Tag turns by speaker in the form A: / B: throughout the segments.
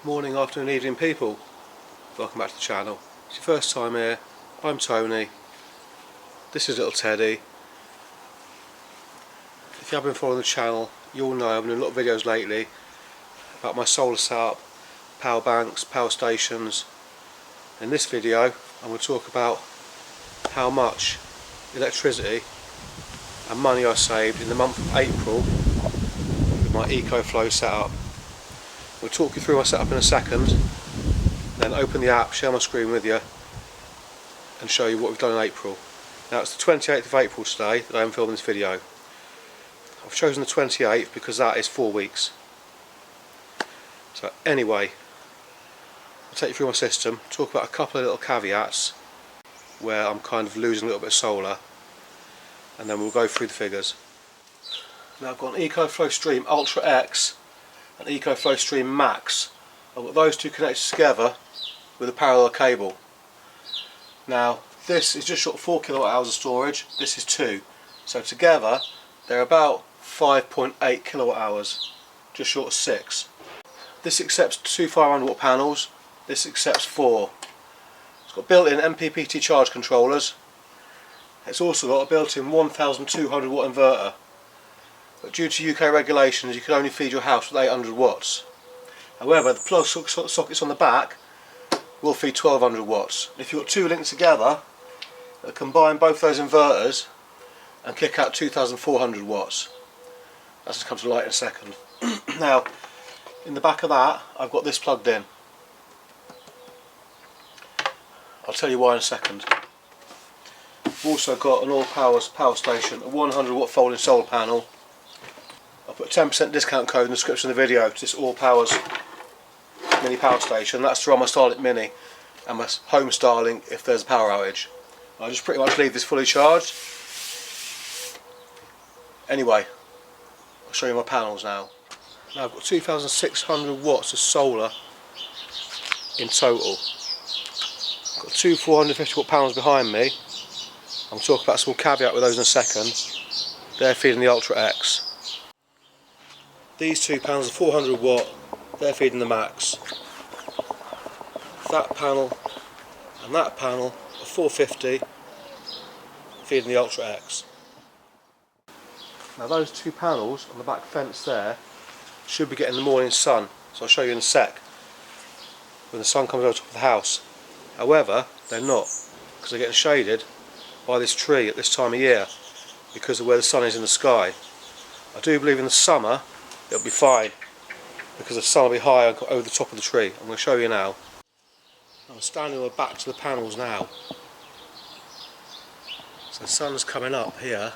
A: Morning, afternoon, evening people. Welcome back to the channel. It's your first time here. I'm Tony. This is little Teddy. If you have been following the channel, you'll know I've been doing a lot of videos lately about my solar setup, power banks, power stations. In this video I'm going to talk about how much electricity and money I saved in the month of April with my Ecoflow setup. We'll talk you through my setup in a second, then open the app, share my screen with you and show you what we've done in April. Now it's the 28th of April today that I'm filming this video. I've chosen the 28th because that is 4 weeks. So anyway, I'll take you through my system, talk about a couple of little caveats where I'm kind of losing a little bit of solar, and then we'll go through the figures. Now I've got an Ecoflow Stream Ultra X and Ecoflow Stream Max. I've got those two connected together with a parallel cable. Now this is just short of 4 kilowatt hours of storage, this is 2. So together they're about 5.8 kilowatt hours, just short of 6. This accepts 2 500 watt panels, this accepts 4. It's got built-in MPPT charge controllers. It's also got a built-in 1200 watt inverter. But due to UK regulations you can only feed your house with 800 watts. However, the plug sockets on the back will feed 1200 watts. If you've got two linked together, they'll combine both those inverters and kick out 2400 watts. That's just come to light in a second. Now, in the back of that, I've got this plugged in. I'll tell you why in a second. I've also got an all power station, a 100 watt folding solar panel. I'll put a 10% discount code in the description of the video to this all powers mini power station. That's to run my Starlink Mini and my home Starlink if there's a power outage. I just pretty much leave this fully charged. Anyway, I'll show you my panels now. Now I've got 2600 watts of solar in total. I've got two 450 watt panels behind me. I'll talk about a small caveat with those in a second. They're feeding the Ultra X. These two panels are 400 watt, they're feeding the Max. That panel and that panel are 450, feeding the Ultra X. Now those two panels on the back fence there should be getting the morning sun, so I'll show you in a sec when the sun comes over top of the house. However, they're not, because they're getting shaded by this tree at this time of year because of where the sun is in the sky. I do believe in the summer it'll be fine because the sun will be high over the top of the tree. I'm going to show you now. I'm standing with my back to the panels now. So the sun's coming up here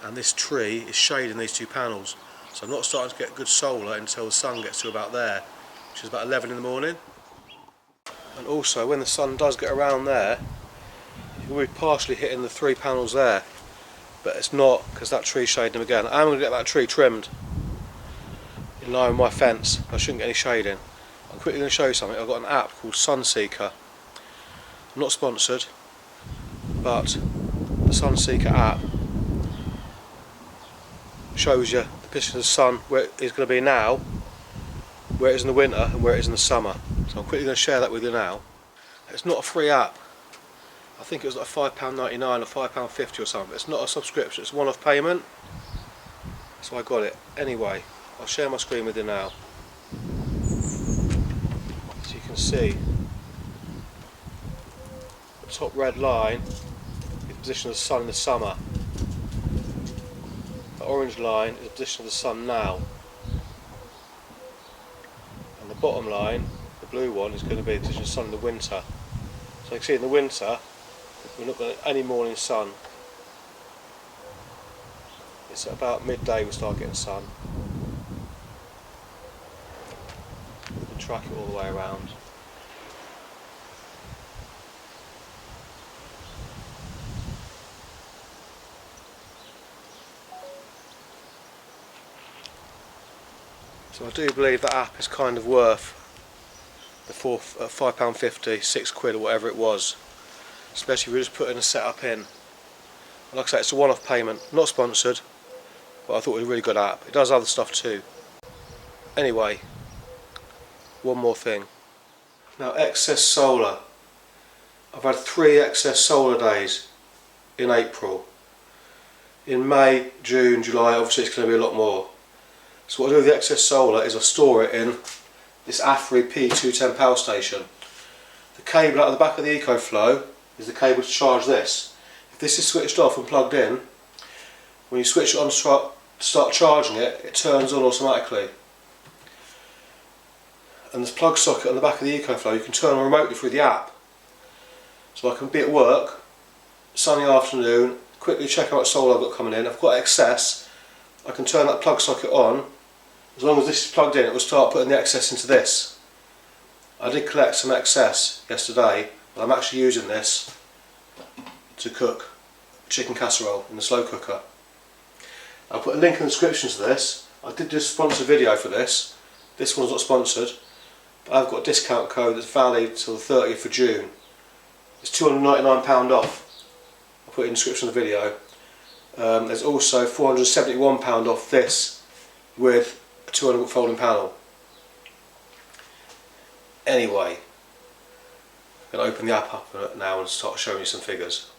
A: and this tree is shading these two panels. So I'm not starting to get good solar until the sun gets to about there, which is about 11 in the morning. And also when the sun does get around there, you'll be partially hitting the 3 panels there. But it's not, because that tree's shading them again. I'm going to get that tree trimmed in line with my fence. I shouldn't get any shading. I'm quickly going to show you something. I've got an app called Sunseeker. I'm not sponsored, but the Sunseeker app shows you the position of the sun, where it's going to be now, where it is in the winter and where it is in the summer. So I'm quickly going to share that with you now. It's not a free app. I think it was like £5.99 or £5.50 or something. It's not a subscription, it's one-off payment. So I got it. Anyway, I'll share my screen with you now. So you can see the top red line is the position of the sun in the summer. The orange line is the position of the sun now. And the bottom line, the blue one, is going to be the position of the sun in the winter. So you can see in the winter we're not getting any morning sun. It's at about midday we start getting sun. You can track it all the way around. So I do believe that app is kind of worth the £5.50, £6 or whatever it was. Especially if you're just putting a setup in. And like I say, it's a one-off payment, not sponsored, but I thought it was a really good app. It does other stuff too. Anyway, one more thing. Now, excess solar. I've had 3 excess solar days in April. In May, June, July, obviously it's going to be a lot more. So what I do with the excess solar is I store it in this AFERY P210 power station. The cable out of the back of the Ecoflow is the cable to charge this. If this is switched off and plugged in, when you switch it on to start charging it, it turns on automatically. And this plug socket on the back of the Ecoflow you can turn on remotely through the app. So I can be at work, sunny afternoon, quickly check out what solar I've got coming in. If I've got excess, I can turn that plug socket on. As long as this is plugged in, it will start putting the excess into this. I did collect some excess yesterday, but I'm actually using this to cook chicken casserole in the slow cooker. I'll put a link in the description to this. I did do a sponsored video for this. This one's not sponsored, but I've got a discount code that's valid till the 30th of June. It's £299 off. I'll put it in the description of the video. There's also £471 off this with a 200 watt folding panel. Anyway, I'm going to open the app up now and start showing you some figures.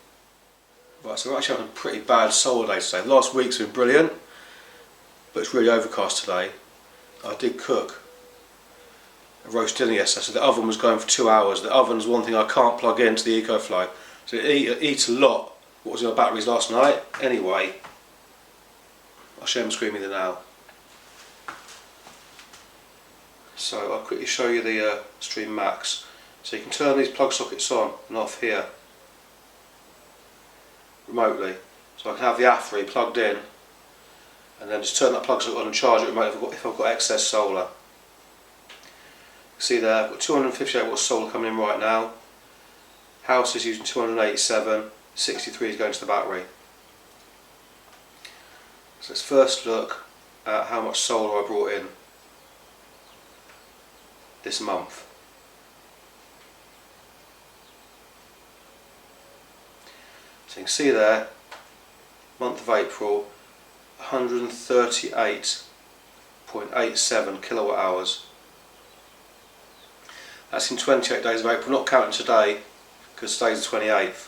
A: Right, so we're actually having a pretty bad solar day today. Last week's been brilliant, but it's really overcast today. I did cook a roast dinner yesterday, so the oven was going for 2 hours. The oven's one thing I can't plug into the Ecoflow, so it eats a lot what was in my batteries last night. Anyway, I'll show you my screen with you now. So I'll quickly show you the Stream Max. So you can turn these plug sockets on and off here remotely. So I can have the AFERY plugged in and then just turn that plug socket on and charge it remotely if I've got excess solar. See there, I've got 258 watts solar coming in right now. House is using 287, 63 is going to the battery. So let's first look at how much solar I brought in this month. So you can see there, month of April, 138.87 kilowatt hours. That's in 28 days of April, not counting today, because today's the 28th.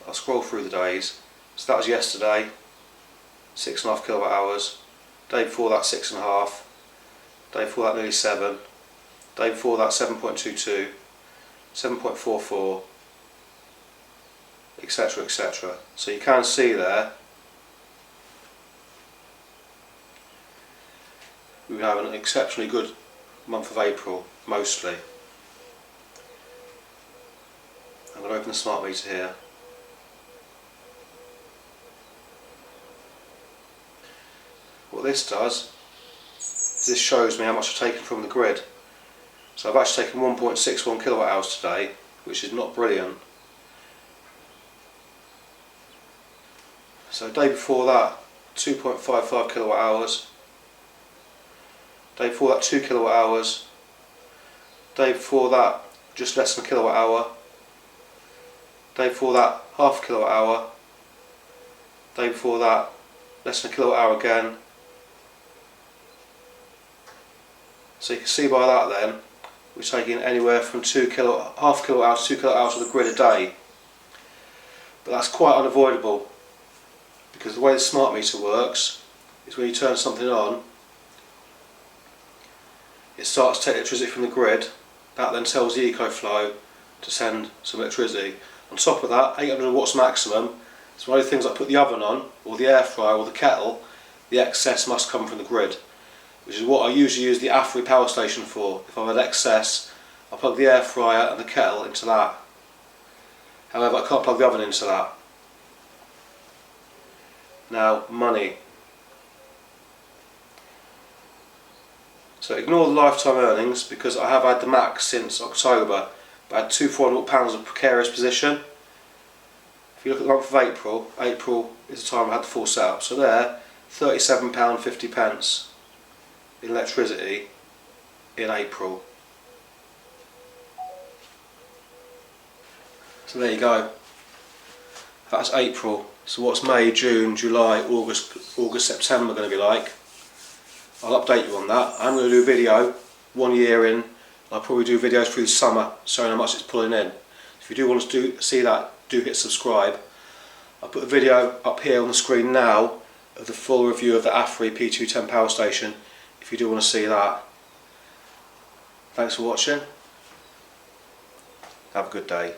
A: I'll scroll through the days. So that was yesterday, 6.5 kilowatt hours. Day before that, 6.5. Day before that, nearly 7. Day before that, 7.22, 7.44, etc., etc. So you can see there we have an exceptionally good month of April, mostly. I'm going to open the smart meter here. What this does is this shows me how much I've taken from the grid. So I've actually taken 1.61 kilowatt hours today, which is not brilliant. So the day before that, 2.55 kilowatt hours. Day before that, 2 kilowatt hours. Day before that, just less than a kilowatt hour. Day before that, half a kilowatt hour. Day before that, less than a kilowatt hour again. So you can see by that then, we're taking anywhere from half kilowatt hours to 2 kilowatt hours of the grid a day. But that's quite unavoidable, because the way the smart meter works is when you turn something on, it starts to take electricity from the grid. That then tells the Ecoflow to send some electricity. On top of that, 800 watts maximum. So one of the things I put the oven on, or the air fryer, or the kettle, the excess must come from the grid, which is what I usually use the AFERY power station for. If I've had excess, I'll plug the air fryer and the kettle into that. However, I can't plug the oven into that. Now, money. So ignore the lifetime earnings, because I have had the max since October, but I had two 400 watt panels of precarious position. If you look at the month of April, April is the time I had the full setup. So there, £37.50 in electricity in April. So there you go. That's April. So what's May, June, July, August, September going to be like? I'll update you on that. I'm going to do a video 1 year in. I'll probably do videos through the summer showing how much it's pulling in. If you do want to see that, do hit subscribe. I'll put a video up here on the screen now of the full review of the AFERY P210 power station if you do want to see that. Thanks for watching. Have a good day.